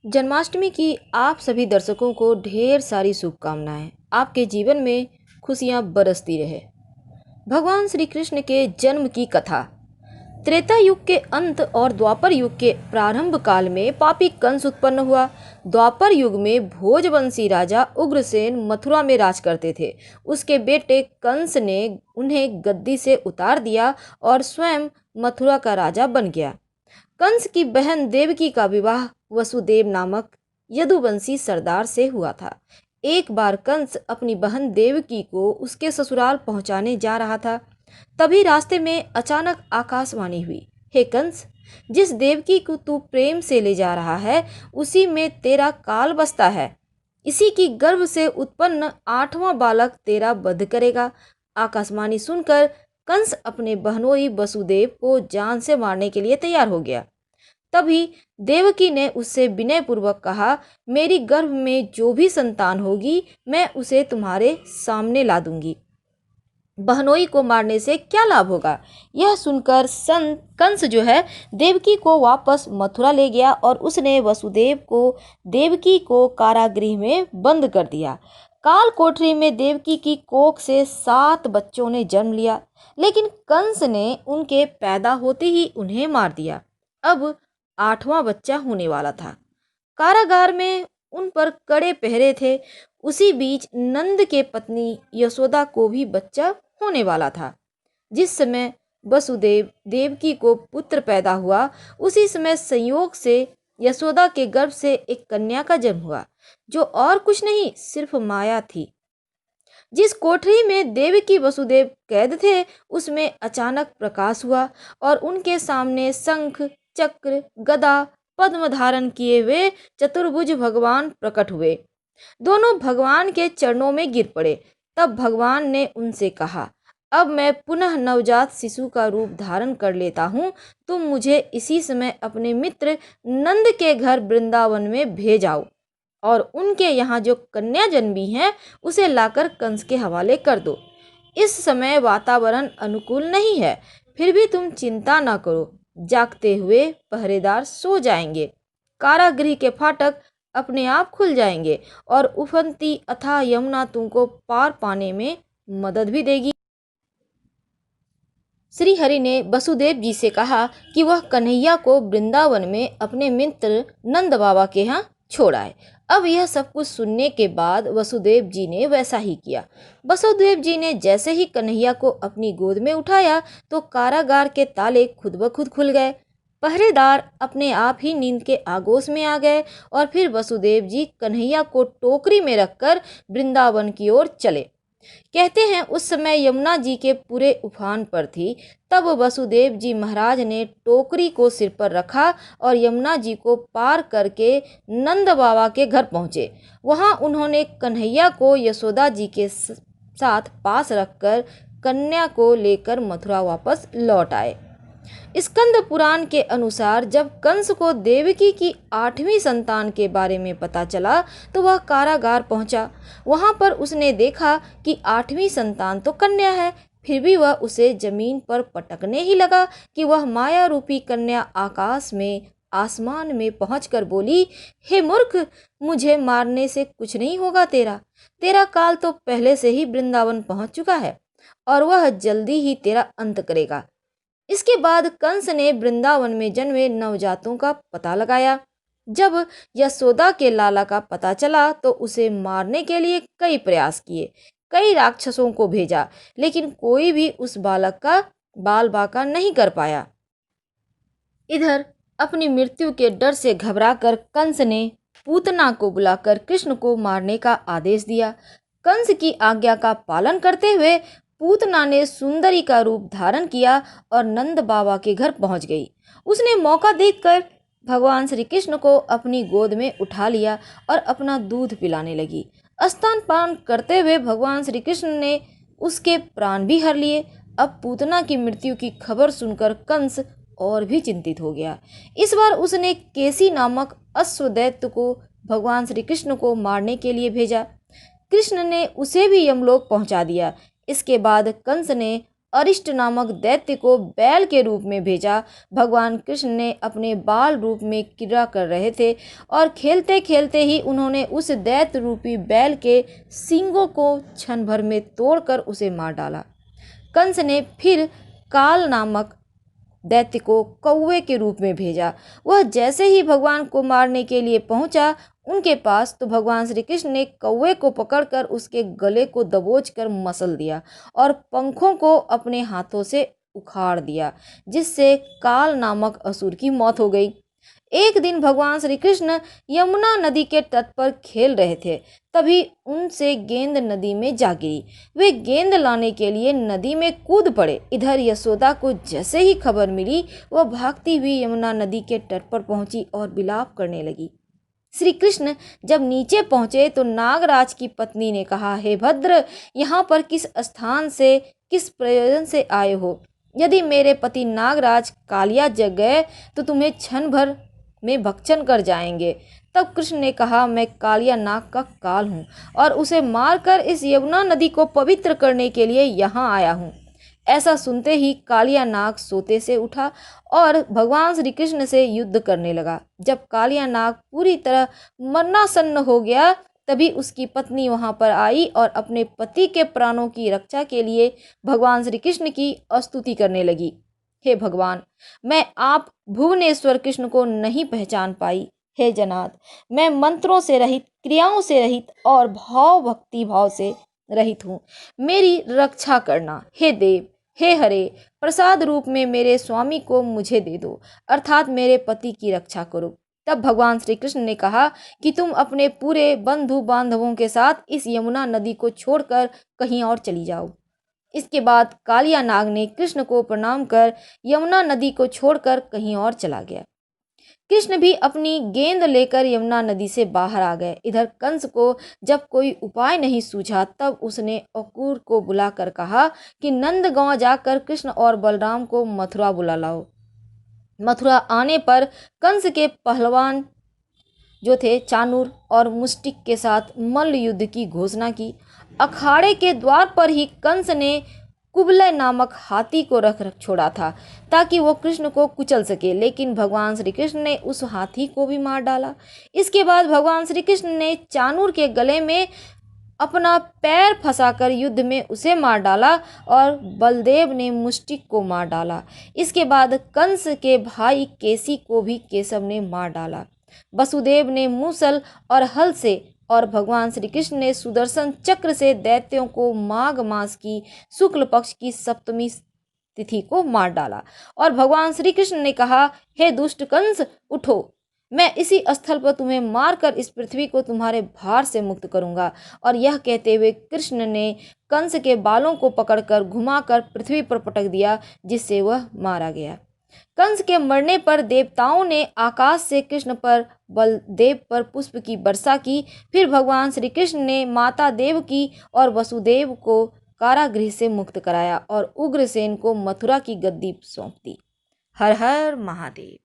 जन्माष्टमी की आप सभी दर्शकों को ढेर सारी शुभकामनाएं। आपके जीवन में खुशियां बरसती रहे। भगवान श्री कृष्ण के जन्म की कथा। त्रेता युग के अंत और द्वापर युग के प्रारंभ काल में पापी कंस उत्पन्न हुआ। द्वापर युग में भोजवंशी राजा उग्रसेन मथुरा में राज करते थे। उसके बेटे कंस ने उन्हें गद्दी से उतार दिया और स्वयं मथुरा का राजा बन गया। कंस की बहन देवकी का विवाह वसुदेव नामक यदुवंशी सरदार से हुआ था। एक बार कंस अपनी बहन देवकी को उसके ससुराल पहुंचाने जा रहा था। तभी रास्ते में अचानक आकाशवाणी हुई, हे कंस, जिस देवकी को तू प्रेम से ले जा रहा है उसी में तेरा काल बसता है। इसी की गर्भ से उत्पन्न 8वां बालक तेरा वध करेगा। आकाशवाणी सुनकर कंस अपने बहनोई वसुदेव को जान से मारने के लिए तैयार हो गया। तभी देवकी ने उससे विनय पूर्वक कहा, मेरी गर्भ में जो भी संतान होगी मैं उसे तुम्हारे सामने ला दूंगी। बहनोई को मारने से क्या लाभ होगा? यह सुनकर कंस जो है देवकी को वापस मथुरा ले गया और उसने वसुदेव को देवकी को कारागृह में बंद कर दिया। काल कोठरी में देवकी की कोख से 7 बच्चों ने जन्म लिया, लेकिन कंस ने उनके पैदा होते ही उन्हें मार दिया। अब 8वां बच्चा होने वाला था। कारागार में उन पर कड़े पहरे थे। उसी बीच नंद के पत्नी यशोदा को भी बच्चा होने वाला था। जिस समय वसुदेव देवकी को पुत्र पैदा हुआ, उसी समय संयोग से यशोदा के गर्भ से एक कन्या का जन्म हुआ, जो और कुछ नहीं सिर्फ माया थी। जिस कोठरी में देवकी वसुदेव कैद थे उसमें अचानक प्रकाश हुआ और उनके सामने शंख, चक्र, गदा, पद्म धारण किए हुए चतुर्भुज भगवान प्रकट हुए। दोनों भगवान के चरणों में गिर पड़े। तब भगवान ने उनसे कहा, अब मैं पुनः नवजात शिशु का रूप धारण कर लेता हूँ। तुम मुझे इसी समय अपने मित्र नंद के घर वृंदावन में भेजाओ और उनके यहाँ जो कन्या जन्मी है उसे लाकर कंस के हवाले कर दो। इस समय वातावरण अनुकूल नहीं है, फिर भी तुम चिंता ना करो। जागते हुए पहरेदार सो जाएंगे। कारागृह के फाटक अपने आप खुल जाएंगे और उफनती अथाह यमुना तुमको पार पाने में मदद भी देगी। श्री हरि ने वसुदेव जी से कहा कि वह कन्हैया को वृंदावन में अपने मित्र नंद बाबा के यहाँ छोड़ आए। अब यह सब कुछ सुनने के बाद वसुदेव जी ने वैसा ही किया। वसुदेव जी ने जैसे ही कन्हैया को अपनी गोद में उठाया तो कारागार के ताले खुद ब खुद खुल गए। पहरेदार अपने आप ही नींद के आगोश में आ गए और फिर वसुदेव जी कन्हैया को टोकरी में रखकर वृंदावन की ओर चले। कहते हैं उस समय यमुना जी के पूरे उफान पर थी। तब वसुदेव जी महाराज ने टोकरी को सिर पर रखा और यमुना जी को पार करके नंद बाबा के घर पहुँचे। वहाँ उन्होंने कन्हैया को यशोदा जी के साथ पास रखकर कन्या को लेकर मथुरा वापस लौट आए। स्कंद पुराण के अनुसार जब कंस को देवकी की 8वीं संतान के बारे में पता चला तो वह कारागार पहुंचा। वहां पर उसने देखा कि 8वीं संतान तो कन्या है, फिर भी वह उसे जमीन पर पटकने ही लगा कि वह माया रूपी कन्या आकाश में आसमान में पहुंचकर बोली, हे मूर्ख, मुझे मारने से कुछ नहीं होगा। तेरा काल तो पहले से ही वृंदावन पहुंच चुका है और वह जल्दी ही तेरा अंत करेगा। इसके बाद कंस ने वृंदावन में जन्मे नवजातों का पता लगाया। जब यशोदा के लाला का पता चला तो उसे मारने के लिए कई प्रयास किए, कई राक्षसों को भेजा, लेकिन कोई भी उस बालक का बाल बाका नहीं कर पाया। इधर अपनी मृत्यु के डर से घबराकर कंस ने पूतना को बुलाकर कृष्ण को मारने का आदेश दिया। कंस की आज्ञा का पालन करते हुए पूतना ने सुंदरी का रूप धारण किया और नंद बाबा के घर पहुंच गई। उसने मौका देखकर भगवान श्री कृष्ण को अपनी गोद में उठा लिया और अपना दूध पिलाने लगी। स्तनपान करते हुए भगवान श्री कृष्ण ने उसके प्राण भी हर लिए। अब पूतना की मृत्यु की खबर सुनकर कंस और भी चिंतित हो गया। इस बार उसने केसी नामक अश्वदैत्य को भगवान श्री कृष्ण को मारने के लिए भेजा। कृष्ण ने उसे भी यमलोक पहुंचा दिया। इसके बाद कंस ने अरिष्ट नामक दैत्य को बैल के रूप में भेजा। भगवान कृष्ण ने अपने बाल रूप में क्रीड़ा कर रहे थे और खेलते खेलते ही उन्होंने उस दैत्य रूपी बैल के सींगों को क्षण भर में तोड़कर उसे मार डाला। कंस ने फिर काल नामक दैत्य को कौवे के रूप में भेजा। वह जैसे ही भगवान को मारने के लिए पहुंचा उनके पास, तो भगवान श्री कृष्ण ने कौवे को पकड़कर उसके गले को दबोचकर मसल दिया और पंखों को अपने हाथों से उखाड़ दिया, जिससे काल नामक असुर की मौत हो गई। एक दिन भगवान श्री कृष्ण यमुना नदी के तट पर खेल रहे थे, तभी उनसे गेंद नदी में जा गिरी। वे गेंद लाने के लिए नदी में कूद पड़े। इधर यशोदा को जैसे ही खबर मिली, वह भागती हुई यमुना नदी के तट पर पहुंची और विलाप करने लगी। श्री कृष्ण जब नीचे पहुंचे तो नागराज की पत्नी ने कहा, हे भद्र, यहाँ पर किस स्थान से, किस प्रयोजन से आए हो? यदि मेरे पति नागराज कालिया जग गए तो तुम्हें क्षण भर में भक्षण कर जाएंगे। तब कृष्ण ने कहा, मैं कालिया नाग का काल हूँ और उसे मारकर इस यमुना नदी को पवित्र करने के लिए यहाँ आया हूँ। ऐसा सुनते ही कालिया नाग सोते से उठा और भगवान श्री कृष्ण से युद्ध करने लगा। जब कालिया नाग पूरी तरह मरणासन्न हो गया, तभी उसकी पत्नी वहां पर आई और अपने पति के प्राणों की रक्षा के लिए भगवान श्री कृष्ण की स्तुति करने लगी। हे भगवान, मैं आप भुवनेश्वर कृष्ण को नहीं पहचान पाई। हे जनार्द, मैं मंत्रों से रहित, क्रियाओं से रहित और भक्ति भाव से रहित हूँ। मेरी रक्षा करना। हे देव, हे हरे, प्रसाद रूप में मेरे स्वामी को मुझे दे दो, अर्थात मेरे पति की रक्षा करो। तब भगवान श्री कृष्ण ने कहा कि तुम अपने पूरे बंधु बांधवों के साथ इस यमुना नदी को छोड़कर कहीं और चली जाओ। इसके बाद कालिया नाग ने कृष्ण को प्रणाम कर यमुना नदी को छोड़कर कहीं और चला गया। कृष्ण भी अपनी गेंद लेकर यमुना नदी से बाहर आ गए। इधर कंस को जब कोई उपाय नहीं सूझा, तब उसने अक्रूर को बुलाकर कहा कि नंदगांव जाकर कृष्ण और बलराम को मथुरा बुला लाओ। मथुरा आने पर कंस के पहलवान जो थे चाणूर और मुष्टिक के साथ मल्ल युद्ध की घोषणा की। अखाड़े के द्वार पर ही कंस ने कुबलय नामक हाथी को रख छोड़ा था ताकि वो कृष्ण को कुचल सके, लेकिन भगवान श्री कृष्ण ने उस हाथी को भी मार डाला। इसके बाद भगवान श्री कृष्ण ने चाणूर के गले में अपना पैर फंसाकर युद्ध में उसे मार डाला और बलदेव ने मुष्टिक को मार डाला। इसके बाद कंस के भाई केसी को भी केशव ने मार डाला। वसुदेव ने मूसल और हल से और भगवान श्री कृष्ण ने सुदर्शन चक्र से दैत्यों को माघ मास की शुक्ल पक्ष की सप्तमी तिथि को मार डाला। और भगवान श्री कृष्ण ने कहा, हे दुष्ट कंस, उठो, मैं इसी स्थल पर तुम्हें मारकर इस पृथ्वी को तुम्हारे भार से मुक्त करूंगा। और यह कहते हुए कृष्ण ने कंस के बालों को पकड़कर घुमाकर पृथ्वी पर पटक दिया, जिससे वह मारा गया। कंस के मरने पर देवताओं ने आकाश से कृष्ण पर, बलदेव पर पुष्प की वर्षा की। फिर भगवान श्री कृष्ण ने माता देवकी और वसुदेव को कारागृह से मुक्त कराया और उग्रसेन को मथुरा की गद्दी सौंप दी। हर हर महादेव।